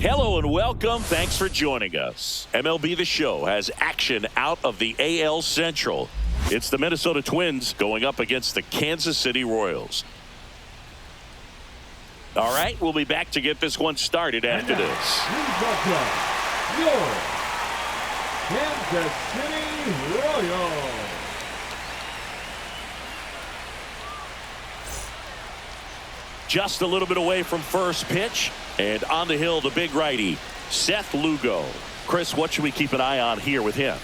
Hello and welcome. Thanks for joining us. MLB The Show has action out of the AL Central. It's the Minnesota Twins going up against the Kansas City Royals. All right, we'll be back to get this one started after this. Your Kansas City Royals. Just a little bit away from first pitch. And on the hill, the big righty, Seth Lugo. Chris, what should we keep an eye on here with him?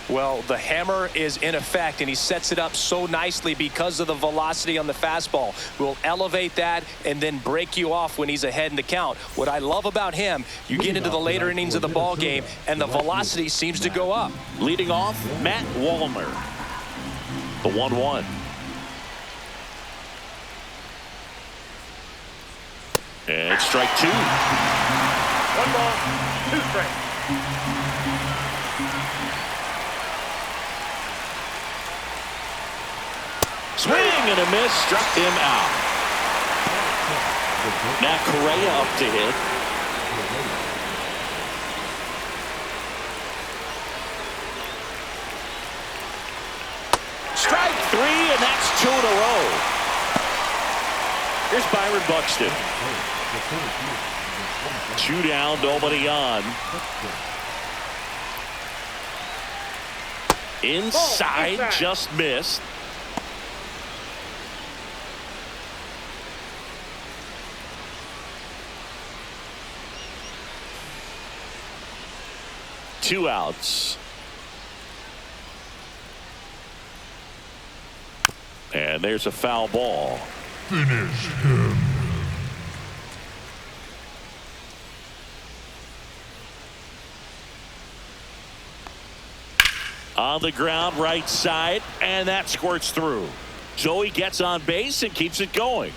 Well, the hammer is in effect, and he sets it up so nicely because of the velocity on the fastball. Will elevate that and then break you off when he's ahead in the count. What I love about him, you get into the later innings of the ball game, and the velocity seems to go up. Leading off, Matt Wallner. The 1-1. And strike two. 1 ball, 2 strikes. Swing and a miss, struck him out. Now Correa up to hit. Strike three, and that's 2 in a row. Here's Byron Buxton. 2 down, nobody on. Inside, just missed. Two outs. And there's a foul ball. Finish him. On the ground, right side, and that squirts through. So he gets on base and keeps it going.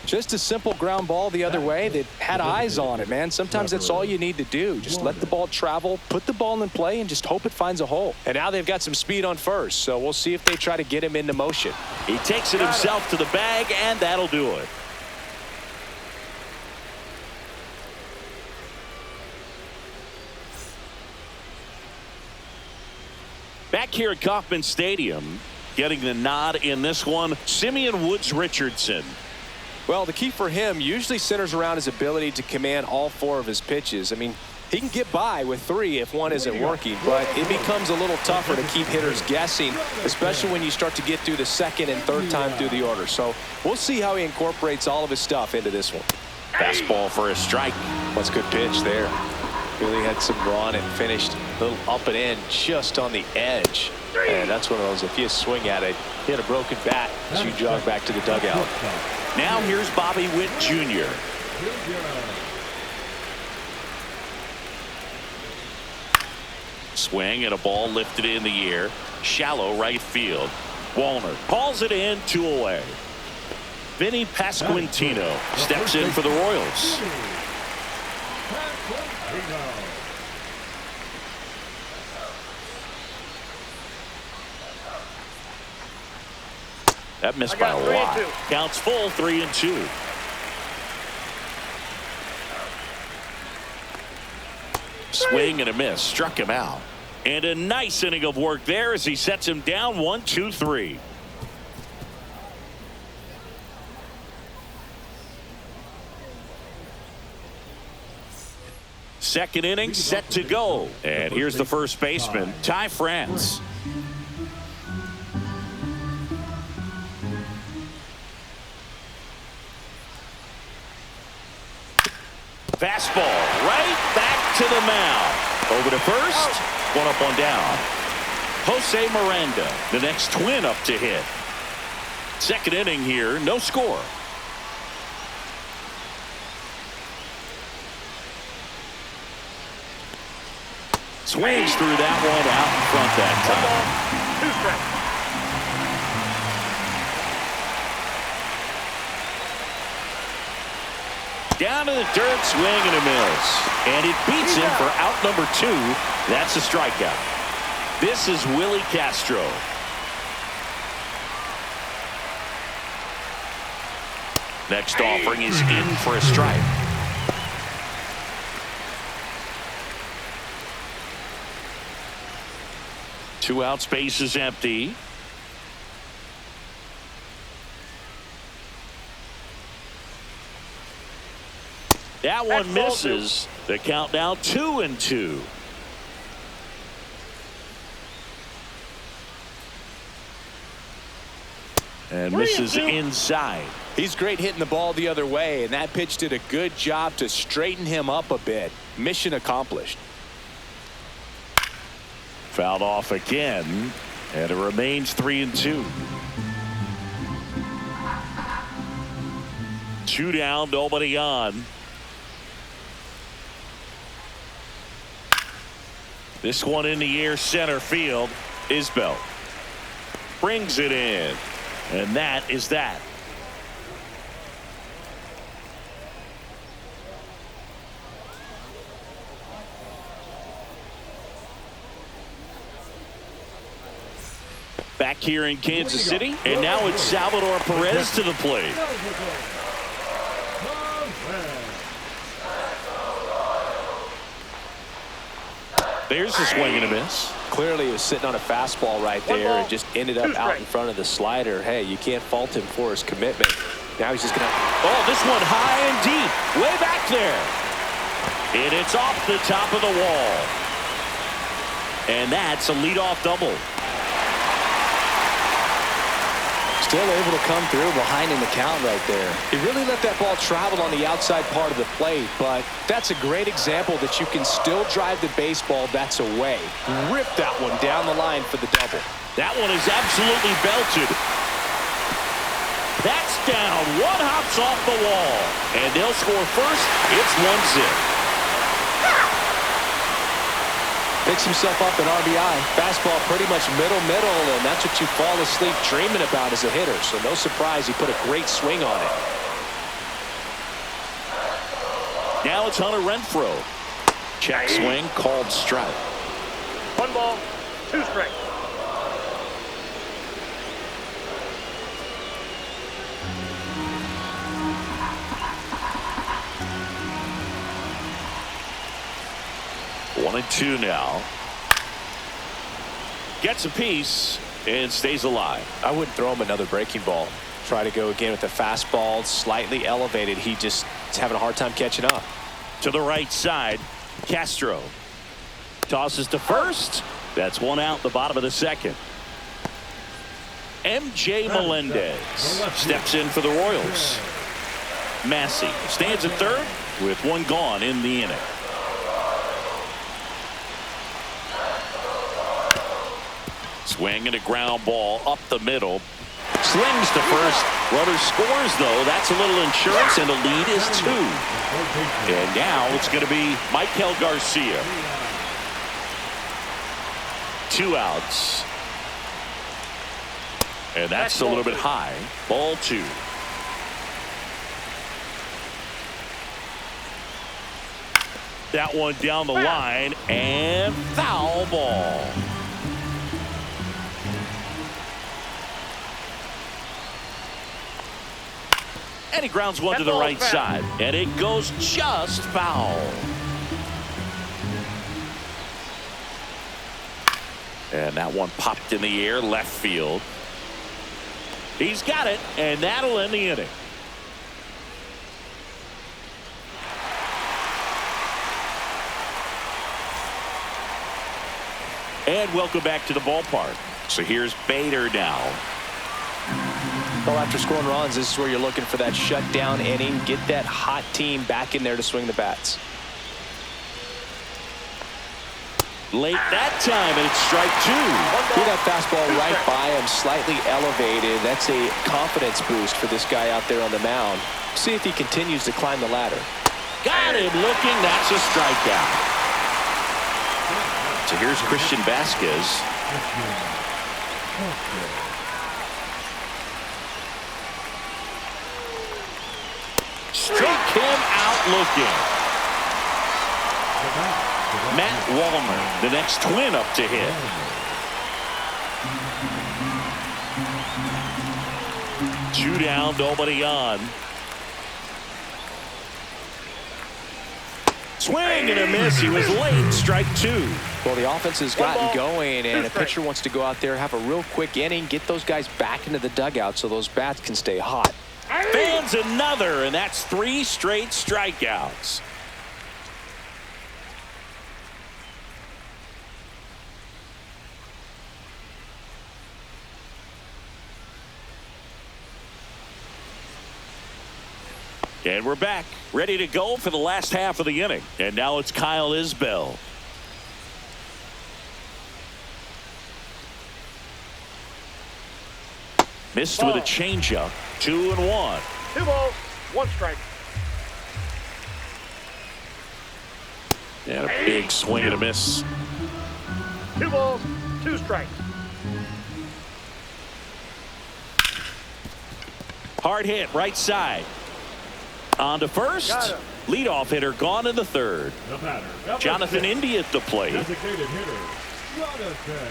Just a simple ground ball the other way that had eyes on it, man. Sometimes that's all you need to do. Just let the ball travel, put the ball in play, and just hope it finds a hole. And now they've got some speed on first, so we'll see if they try to get him into motion. He takes it himself to the bag, and that'll do it. Back here at Kauffman Stadium, getting the nod in this one, Simeon Woods Richardson. Well, the key for him usually centers around his ability to command all 4 of his pitches. I mean, he can get by with 3 if one isn't working, but it becomes a little tougher to keep hitters guessing, especially when you start to get through the second and third time through the order. So we'll see how he incorporates all of his stuff into this one. Fastball for a strike. That's a good pitch there. Really had some draw on it and finished a little up and in just on the edge. And that's one of those, if you swing at it, hit a broken bat as you jog back to the dugout. Now here's Bobby Witt Jr. Swing and a ball lifted in the air. Shallow right field. Wallner calls it in, 2 away. Vinny Pasquantino steps in for the Royals. That missed by a lot. Counts full, 3-2. Swing and a miss, struck him out. And a nice inning of work there as he sets him down 1-2-3. Second inning set to go. And here's the first baseman, Ty France. Fastball right back to the mound. Over to first. 1 up, 1 down. Jose Miranda, the next Twin up to hit. Second inning here, no score. Swings through that one out in front that time. 2 strikes. Down to the dirt, swing and a miss. And it beats him for out number 2. That's a strikeout. This is Willie Castro. Next offering is in for a strike. Two outs, base is empty. That one misses. The count now 2-2. And misses inside. He's great hitting the ball the other way, and that pitch did a good job to straighten him up a bit. Mission accomplished. Fouled off again, and it remains 3-2. 2 down, nobody on. This one in the air, center field. Isbell brings it in, and that is that. Back here in Kansas City, and now it's Salvador Perez to the plate. There's a swing and a miss. Clearly he was sitting on a fastball right there and just ended up out in front of the slider. Hey, you can't fault him for his commitment. Now he's just going to... Oh, this one high and deep, way back there. And it's off the top of the wall. And that's a leadoff double. Still able to come through behind in the count right there. He really let that ball travel on the outside part of the plate, but that's a great example that you can still drive the baseball that's away. Rip that one down the line for the double. That one is absolutely belted. That's down. One hops off the wall. And they'll score first. It's 1-0. Picks himself up an RBI. Fastball pretty much middle, and that's what you fall asleep dreaming about as a hitter. So no surprise he put a great swing on it. Now it's Hunter Renfroe. Check swing, called strike. 1 ball, 2 strikes. One and 2 now. Gets a piece and stays alive. I wouldn't throw him another breaking ball. Try to go again with the fastball, slightly elevated. He just is having a hard time catching up. To the right side, Castro tosses to first. That's 1 out, the bottom of the second. MJ Melendez steps in for the Royals. Massey stands at third with 1 gone in the inning. Swing and a ground ball up the middle. Slings to first. Runner scores, though. That's a little insurance, and the lead is 2. And now it's going to be Michael Garcia. 2 outs. And that's a little bit high. Ball 2. That one down the line, and foul ball. And he grounds one to the right side. And it goes just foul. And that one popped in the air, left field. He's got it, and that'll end the inning. And welcome back to the ballpark. So here's Bader now. Well, after scoring runs, this is where you're looking for that shutdown inning. Get that hot team back in there to swing the bats. Late that time, and it's strike 2. Threw that fastball right by him, slightly elevated. That's a confidence boost for this guy out there on the mound. See if he continues to climb the ladder. Got him looking. That's a strikeout. So here's Christian Vasquez. Strike him out looking. Matt Wallner, the next Twin up to hit. Two down, nobody on. Swing and a miss. He was late. Strike two. Well, the offense has gotten going, and a pitcher wants to go out there, have a real quick inning, get those guys back into the dugout so those bats can stay hot. Fans another, and that's 3 straight strikeouts. And we're back, ready to go for the last half of the inning. And now it's Kyle Isbell. Missed with a changeup. 2-1. 2 balls, 1 strike. And a big swing and a miss. 2 balls, 2 strikes. Hard hit, right side. On to first. Leadoff hitter gone in the third. The batter, Jonathan India at the plate. Designated hitter, Jonathan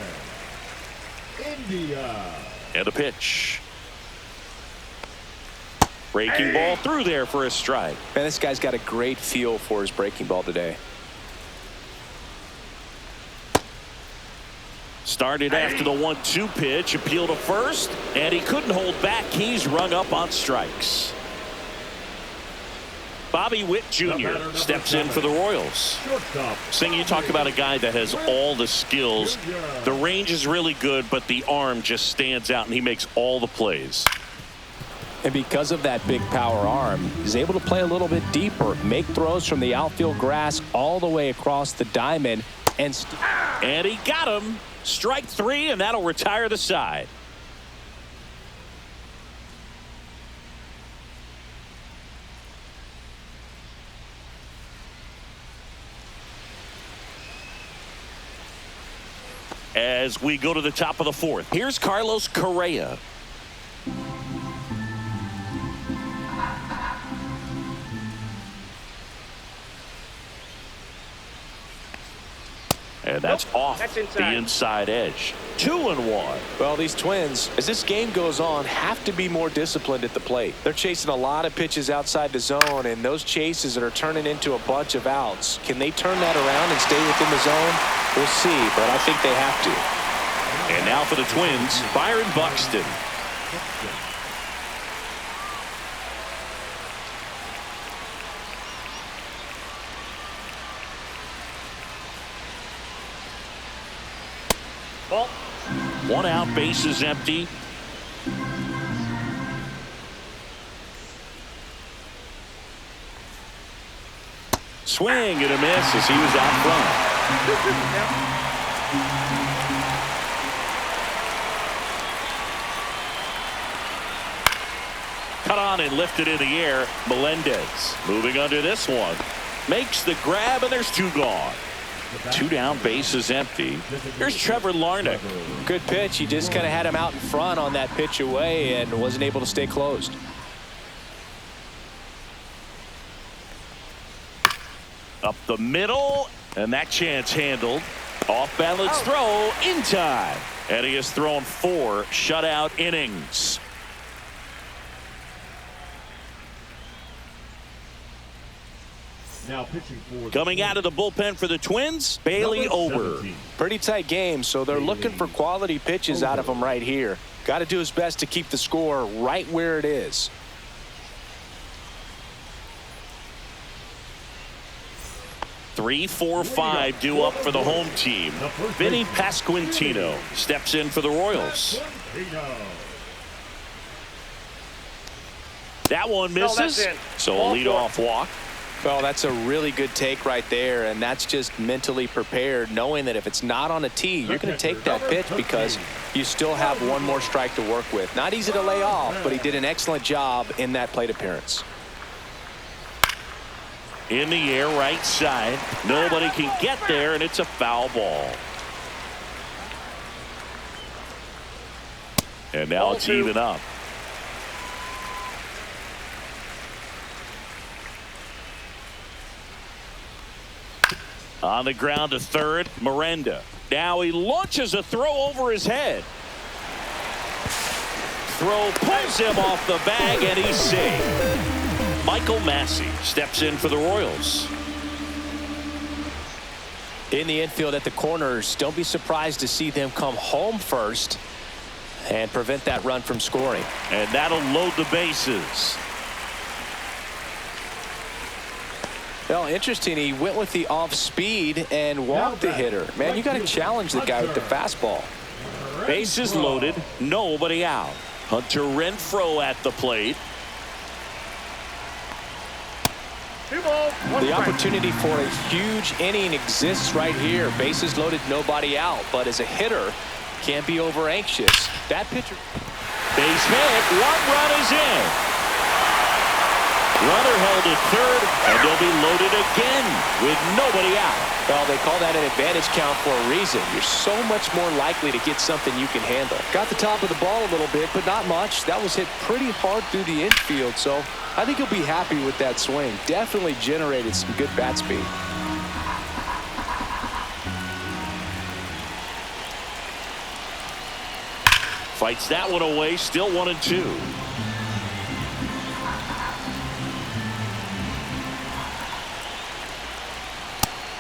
India. And a pitch. Breaking ball through there for a strike. Man, this guy's got a great feel for his breaking ball today. Started after the 1-2 pitch. Appeal to first. And he couldn't hold back. He's rung up on strikes. Bobby Witt Jr. steps in for the Royals. Sing, you talk about a guy that has all the skills. The range is really good, but the arm just stands out, and he makes all the plays. And because of that big power arm, he's able to play a little bit deeper, make throws from the outfield grass all the way across the diamond. And he got him. Strike 3, and that'll retire the side. As we go to the top of the 4th, here's Carlos Correa. And that's off the inside edge. 2-1. Well, these Twins, as this game goes on, have to be more disciplined at the plate. They're chasing a lot of pitches outside the zone, and those chases that are turning into a bunch of outs. Can they turn that around and stay within the zone? We'll see, but I think they have to. And now for the Twins, Byron Buxton. Ball. 1 out, bases empty. Swing and a miss as he was out front. Cut on and lifted in the air. Melendez moving under this one. Makes the grab, and there's 2 gone. 2 down, bases empty. Here's Trevor Larnach. Good pitch. He just kind of had him out in front on that pitch away and wasn't able to stay closed. Up the middle, and that chance handled. Off balance throw in time. And he has thrown 4 shutout innings. Now pitching for Coming out of the bullpen for the Twins, Bailey Ober. Pretty tight game, so they're looking for quality pitches out of him right here. Got to do his best to keep the score right where it is. Three, 4, 5 due up for the home team. Vinny Pasquantino steps in for the Royals. That one misses, so a leadoff walk. Well, that's a really good take right there, and that's just mentally prepared, knowing that if it's not on a tee, you're going to take that pitch because you still have 1 more strike to work with. Not easy to lay off, but he did an excellent job in that plate appearance. In the air, right side. Nobody can get there, and it's a foul ball. And now it's even up. On the ground to third, Miranda. Now he launches a throw over his head. Throw pulls him off the bag, and he's safe. Michael Massey steps in for the Royals. In the infield at the corners, don't be surprised to see them come home first and prevent that run from scoring. And that'll load the bases. Well, interesting. He went with the off speed and walked the hitter. Man, you got to challenge the guy with the fastball. Bases loaded, nobody out. Hunter Renfroe at the plate. 2 balls, 1 The strike. opportunity for a huge inning exists right here. Bases loaded, nobody out. But as a hitter, can't be over anxious. That pitcher. Base hit, 1 run is in. Runner held at third, and they'll be loaded again with nobody out. Well, they call that an advantage count for a reason. You're so much more likely to get something you can handle. Got the top of the ball a little bit, but not much. That was hit pretty hard through the infield, so I think he'll be happy with that swing. Definitely generated some good bat speed. Fights that one away, still 1-2.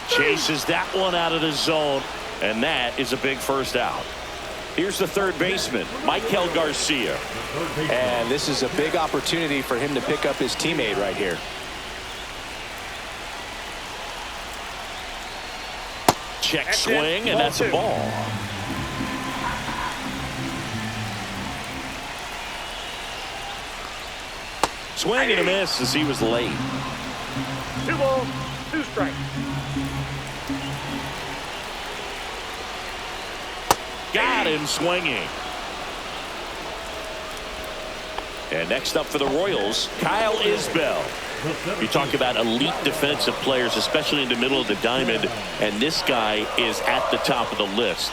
Chases that one out of the zone, and that is a big first out. Here's the third baseman, Michael Garcia. And this is a big opportunity for him to pick up his teammate right here. Check swing, and that's a ball. Swing and a miss as he was late. 2 balls, 2 strikes. Got him swinging. And next up for the Royals, Kyle Isbell. You talk about elite defensive players, especially in the middle of the diamond, and this guy is at the top of the list.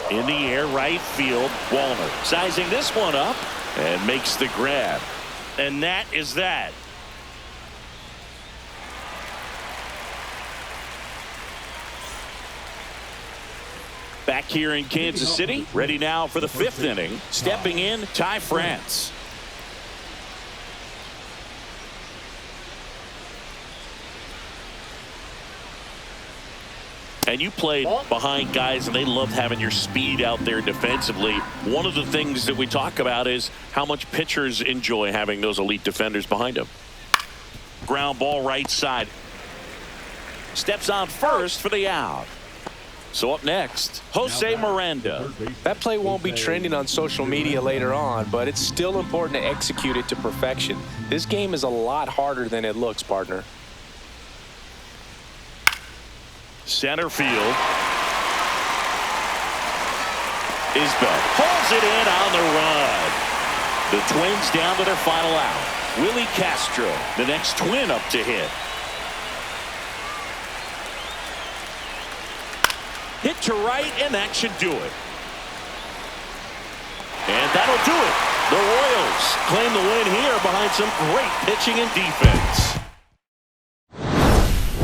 In the air, right field, Wallner sizing this one up and makes the grab. And that is that. Back here in Kansas City, ready now for the 5th inning. Stepping in, Ty France. And you played behind guys, and they loved having your speed out there defensively. One of the things that we talk about is how much pitchers enjoy having those elite defenders behind them. Ground ball right side. Steps on first for the out. So up next, Jose Miranda. That play won't be trending on social media later on, but it's still important to execute it to perfection. This game is a lot harder than it looks, partner. Center field. Isbell pulls it in on the run. The Twins down to their final out. Willie Castro, the next Twin up to hit. Hit to right, and that should do it. And that'll do it. The Royals claim the win here behind some great pitching and defense.